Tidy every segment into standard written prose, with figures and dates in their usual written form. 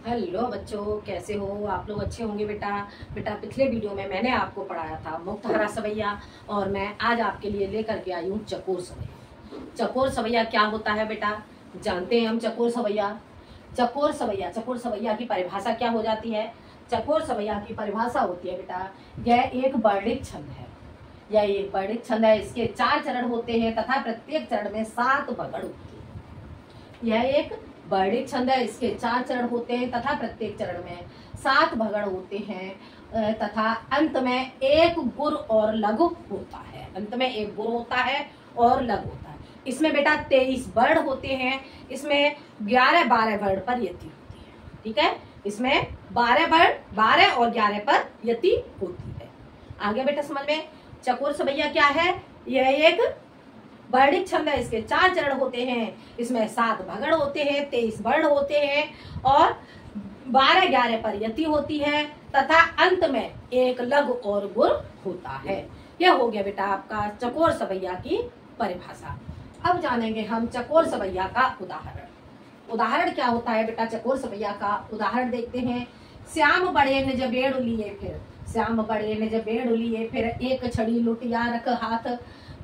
Hello बच्चों, कैसे हो आप लोग? अच्छे होंगे बेटा। पिछले वीडियो में मैंने आपको पढ़ाया था मुक्तहरा सवैया, और मैं आज आपके लिए लेकर के आई हूँ चकोर सवैया। चकोर सवैया क्या होता है बेटा, जानते हैं हम। चकोर सवैया की परिभाषा क्या हो जाती है? चकोर सवैया की परिभाषा होती है बेटा, यह एक वर्णित छंद है। इसके 4 चरण होते हैं तथा प्रत्येक चरण में 7 भगड़ होती है। यह एक वर्णित छंद है, इसके 4 चरण होते हैं तथा प्रत्येक चरण में 7 भगड़ होते हैं तथा अंत में एक गुर और लघु होता है। और लघु होता है। इसमें बेटा 23 वर्ण होते हैं। इसमें 11-12 वर्ण पर यति होती है। ठीक है, इसमें 12 वर्ण 12 और 11 पर यति होती है। आगे बेटा समझ में। चकोर सवैया क्या है? यह एक वर्णित छंद है। इसके 4 चरण होते हैं। इसमें 7 भगड़ होते हैं, 23 वर्ण होते हैं और 12-11 पर यति होती है तथा अंत में एक लघु और गुर होता है। यह हो गया बेटा आपका चकोर सवैया की परिभाषा। अब जानेंगे हम चकोर सवैया का उदाहरण क्या होता है बेटा। चकोर सवैया का उदाहरण देखते हैं। श्याम बड़े निज बेड़ लिए फिर एक छड़ी लुटिया रख हाथ।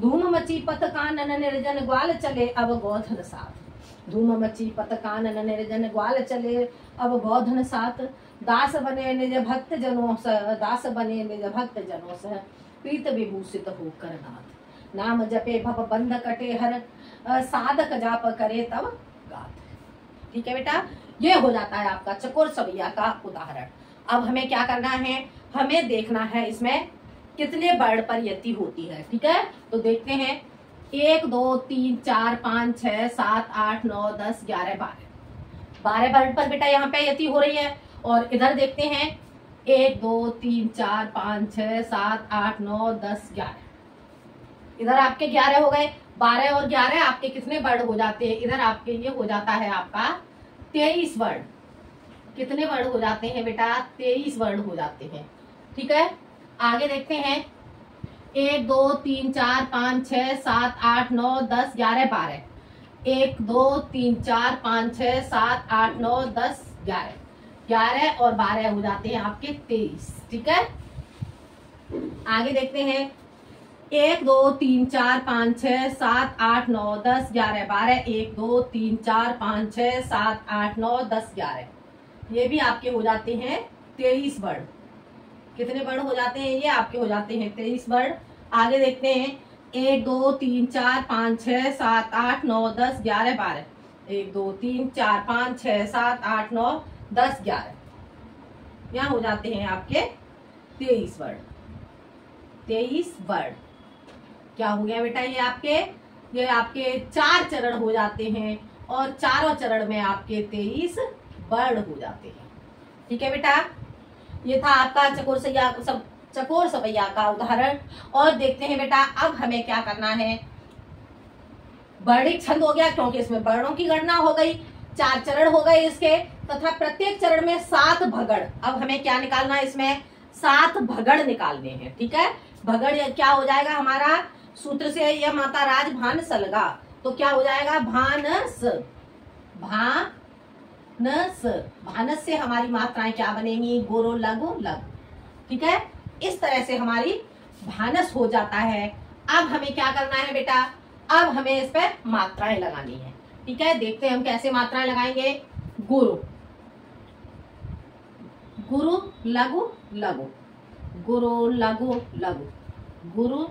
धूम मची पथ कानन निर्जन ग्वाल चले अब गोधन साथ। दास बने निज भक्त जनों से प्रीत विभूषित होकर नाथ। नाम जपे भव बंध कटे हर साधक जाप करे तब गाथ। ठीक है बेटा, ये हो जाता है आपका चकोर सवैया का उदाहरण। अब हमें क्या करना है, हमें देखना है इसमें कितने वर्ण पर यति होती है। ठीक है, तो देखते हैं। 1 2 3 4 5 6 7 8 9 10 11 12 वर्ण पर बेटा यहाँ पे यति हो रही है। और इधर देखते हैं 1 2 3 4 5 6 7 8 9 10 11। इधर आपके 11 हो गए। 12 और 11 आपके कितने वर्ण हो जाते हैं? इधर आपके ये हो जाता है आपका 23 वर्ण। कितने वर्ण हो जाते हैं बेटा? 23 वर्ण हो जाते हैं। ठीक है, आगे देखते हैं। 1 2 3 4 5 6 7 8 9 10 11 12। 1 2 3 4 5 6 7 8 9 10 11। 11 और 12 हो जाते हैं आपके 23। ठीक है, आगे देखते हैं। 1 2 3 4 5 6 7 8 9 10 11 12। 1 2 3 4 5 6 7 8 9 10 11। ये भी आपके हो जाते हैं 23 वर्ण। कितने वर्ण हो जाते हैं? ये आपके हो जाते हैं 23 वर्ण। आगे देखते हैं। 1 2 3 4 5 6 7 8 9 10 11 12। 1 2 3 4 5 6 7 8 9 10 11। यहाँ हो जाते हैं आपके 23 वर्ण। 23 वर्ण क्या हो गया बेटा? ये आपके 4 चरण हो जाते हैं और चारों चरण में आपके 23 वर्ण हो जाते हैं। ठीक है बेटा, ये था आपका चकोर सवैया का उदाहरण। और देखते हैं बेटा, अब हमें क्या करना है। वर्णित छंद हो गया क्योंकि इसमें वर्णों की गणना हो गई। 4 चरण हो गए इसके तथा प्रत्येक चरण में 7 भगड़। अब हमें क्या निकालना है? इसमें 7 भगड़ निकालने हैं। ठीक है, भगड़ क्या हो जाएगा हमारा? सूत्र से यह माता राज भानस लगा तो क्या हो जाएगा? भानस से हमारी मात्राएं क्या बनेंगी? गोरो लघु लघु। ठीक है, इस तरह से हमारी भानस हो जाता है। अब हमें क्या करना है बेटा? अब हमें इस पे मात्राएं लगानी है। ठीक है, देखते हैं हम कैसे मात्राएं लगाएंगे। गुरु लघु लघु, गुरु लघु लघु, गुरु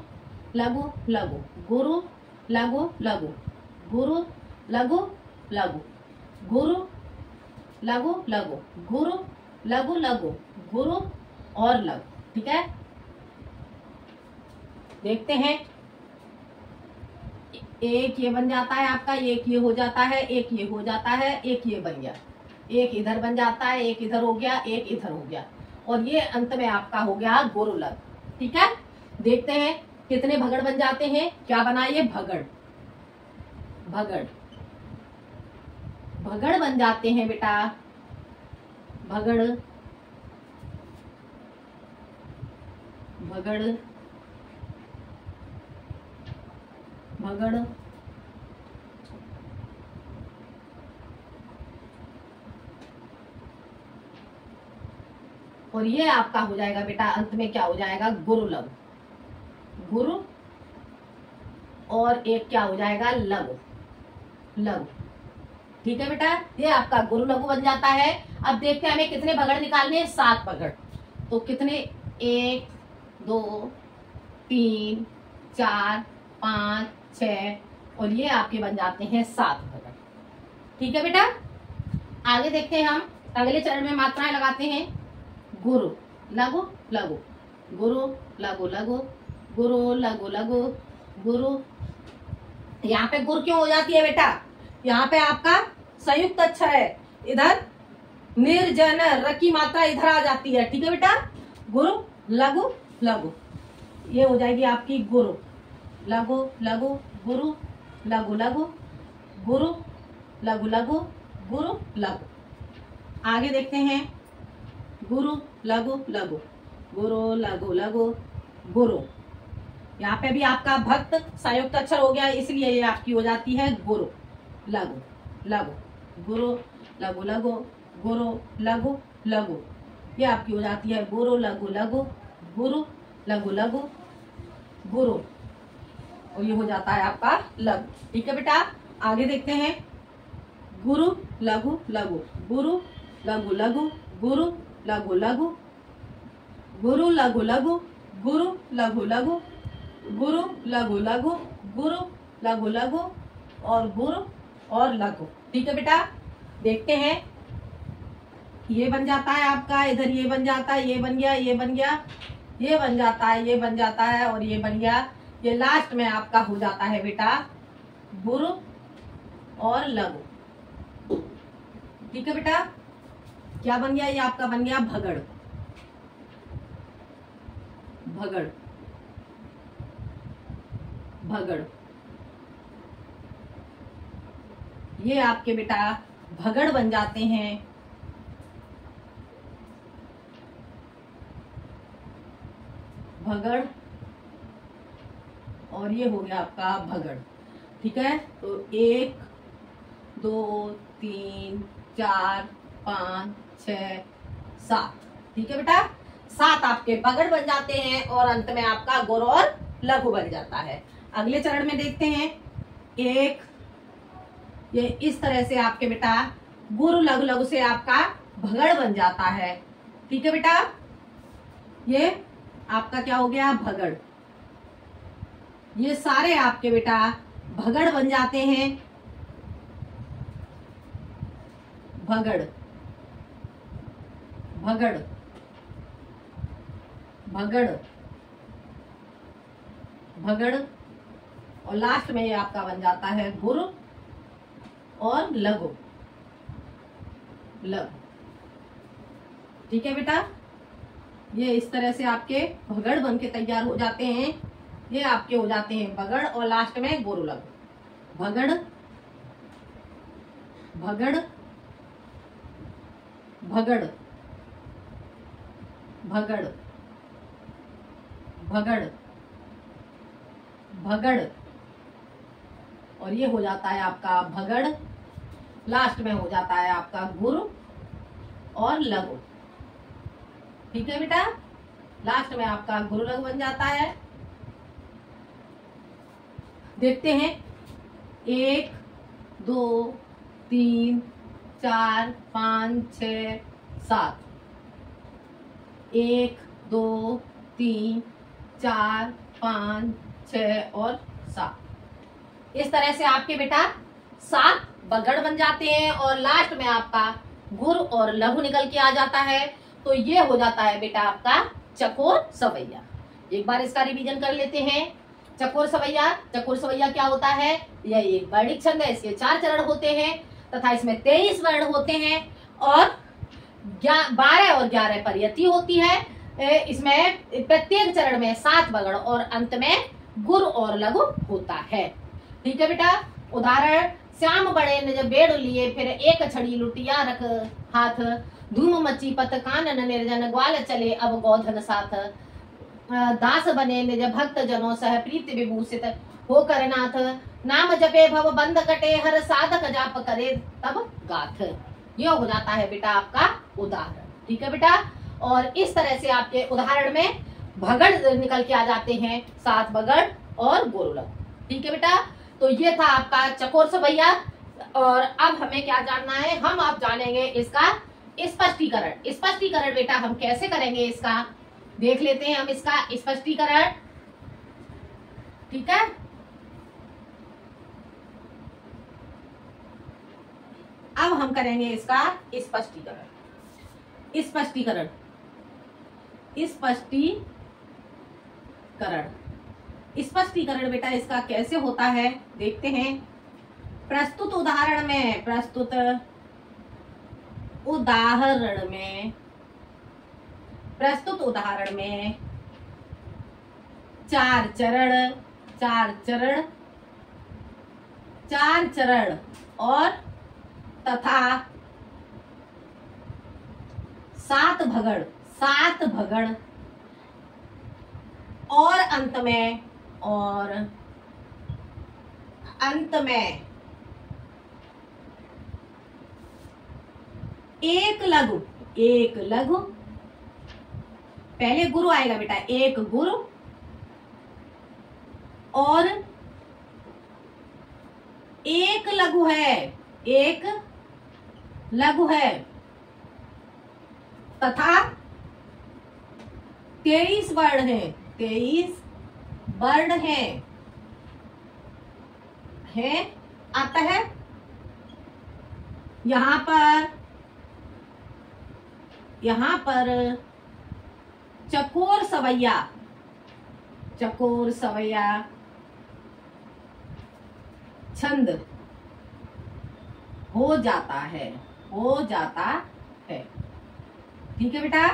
लघु लघु, गुरु लघु लघु, गुरु लघु लघु, गुरु लघु लघु, गुरु लघु लघु, गुरु और लघु। ठीक है, देखते हैं। एक ये बन जाता है आपका, एक ये हो जाता है, एक ये हो जाता है, एक ये बन गया, एक इधर बन जाता है, एक इधर हो गया, एक इधर हो गया और ये अंत में आपका हो गया गुरु लघु। ठीक है, देखते हैं कितने भगड़ बन जाते हैं। क्या बना? ये भगड़ बन जाते हैं बेटा। भगड़ और ये आपका हो जाएगा बेटा अंत में क्या हो जाएगा, गुरु लघु, गुरु और एक क्या हो जाएगा, लघु, लघु। ठीक है बेटा, ये आपका गुरु लघु बन जाता है। अब देखते हैं हमें कितने भगड़ निकालने हैं, 7 भगड़। तो कितने, 1 2 3 4 5 6 और ये आपके बन जाते हैं 7 भगड़। ठीक है बेटा, आगे देखते हैं हम अगले चरण में मात्राएं लगाते हैं। गुरु लघु लघु, गुरु लघु लघु, गुरु लघु लघु, गुरु। यहाँ पे गुरु क्यों हो जाती है बेटा, यहाँ पे आपका संयुक्त अक्षर है, इधर निर्जन र की मात्रा इधर आ जाती है। ठीक है बेटा, गुरु लघु लघु, ये हो जाएगी आपकी गुरु लघु लघु, गुरु लघु लघु, गुरु लघु लघु, गुरु लघु। आगे देखते हैं, गुरु लघु लघु, गुरु लघु लघु, गुरु। यहाँ पे भी आपका भक्त संयुक्त अक्षर हो गया, इसलिए ये आपकी हो जाती है गुरु लघु लघु, गुरु लघु लघु, गुरु लघु लघु, ये आपकी हो जाती है गुरु लघु लघु, गुरु लघु लघु, गुरु। और ये हो जाता है आपका लघु। ठीक है बेटा, आगे देखते हैं, गुरु लघु लघु, गुरु लघु लघु, गुरु लघु लघु, गुरु लघु लघु, गुरु लघु लघु, गुरु लघु लघु, गुरु लघु लघु और गुरु और लघु। ठीक है बेटा, देखते हैं, ये बन जाता है आपका, इधर ये बन जाता है, ये बन गया, ये बन गया, ये बन जाता है, ये बन जाता है और ये बन गया। ये लास्ट में आपका हो जाता है बेटा गुरु और लघु। ठीक है बेटा, क्या बन गया, ये आपका बन गया भगड़, भगड़ भगड़। ये आपके बेटा भगड़ बन जाते हैं। भगड़ और ये हो गया आपका भगड़। ठीक है, तो 1 2 3 4 5 6 7। ठीक है बेटा, 7 आपके भगड़ बन जाते हैं और अंत में आपका गुरु और लघु बन जाता है। अगले चरण में देखते हैं, 1 ये इस तरह से आपके बेटा गुरु लघु लघु से आपका भगड़ बन जाता है। ठीक है बेटा, ये आपका क्या हो गया, भगड़। ये सारे आपके बेटा भगड़ बन जाते हैं, भगड़ भगड़ भगड़ भगड़ और लास्ट में ये आपका बन जाता है गुरु और लघु लघु। ठीक है बेटा, ये इस तरह से आपके भगड़ बन के तैयार हो जाते हैं। ये आपके हो जाते हैं भगड़ और लास्ट में गुरु लघु। भगड़ भगड़ भगड़ भगड़ भगड़ भगड़ और ये हो जाता है आपका भगड़, लास्ट में हो जाता है आपका गुरु और लघु। ठीक है बेटा, लास्ट में आपका गुरु लघु बन जाता है। देखते हैं, 1 2 3 4 5 6 7। 1 2 3 4 5 6 और 7। इस तरह से आपके बेटा 7 भगड़ बन जाते हैं और लास्ट में आपका गुरु और लघु निकल के आ जाता है। तो ये हो जाता है बेटा आपका चकोर सवैया। एक बार इसका रिवीजन कर लेते हैं। चकोर सवैया, चकोर सवैया क्या होता है, यह एक वर्णिक छंद है। इसके 4 चरण होते हैं तथा इसमें 23 वर्ण होते हैं और 12 और 11 परियति होती है। इसमें प्रत्येक चरण में 7 भगड़ और अंत में गुरु और लघु होता है। ठीक है बेटा, उदाहरण, श्याम बड़े निज बेड़ लिए, फिर एक छड़ी लुटिया रख हाथ, धूम मची पत कानन निर्जन, ग्वाल चले अब गोधन साथ, दास बने निज भक्त जनों सह प्रीति विभूषित होकर नाथ, नाम जपे भव बंद कटे हर साधक जाप करे तब गाथ। यह हो जाता है बेटा आपका उदाहरण। ठीक है बेटा, और इस तरह से आपके उदाहरण में भगड़ निकल के आ जाते हैं, 7 बगड़ और गोरुलग। ठीक है बेटा, तो ये था आपका चकोर सवैया। और अब हमें क्या जानना है, हम अब जानेंगे इसका स्पष्टीकरण। स्पष्टीकरण बेटा हम कैसे करेंगे इसका, देख लेते हैं हम इसका स्पष्टीकरण। ठीक है, अब हम करेंगे इसका स्पष्टीकरण। स्पष्टीकरण स्पष्टीकरण स्पष्टीकरण बेटा इसका कैसे होता है देखते हैं। प्रस्तुत उदाहरण में 4 चरण और तथा 7 भगड़ और अंत में एक लघु, पहले गुरु आएगा बेटा, एक गुरु और एक लघु है तथा 23 वर्ण है अतः यहाँ पर चकोर सवैया छंद हो जाता है। ठीक है बेटा,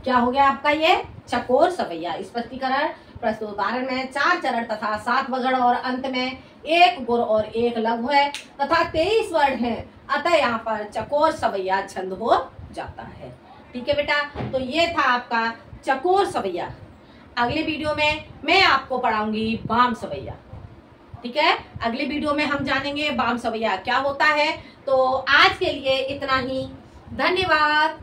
क्या हो गया आपका ये चकोर सवैया। स्पष्टीकरण, प्रस्तुत उदाहरण में 4 चरण तथा 7 बगड़ और अंत में एक गुर और एक लघु है तथा 23 वर्ण है, अतः यहाँ पर चकोर सवैया छंद हो जाता है। ठीक है बेटा, तो ये था आपका चकोर सवैया। अगले वीडियो में मैं आपको पढ़ाऊंगी बाम सवैया। ठीक है, अगले वीडियो में हम जानेंगे बाम सवैया क्या होता है। तो आज के लिए इतना ही, धन्यवाद।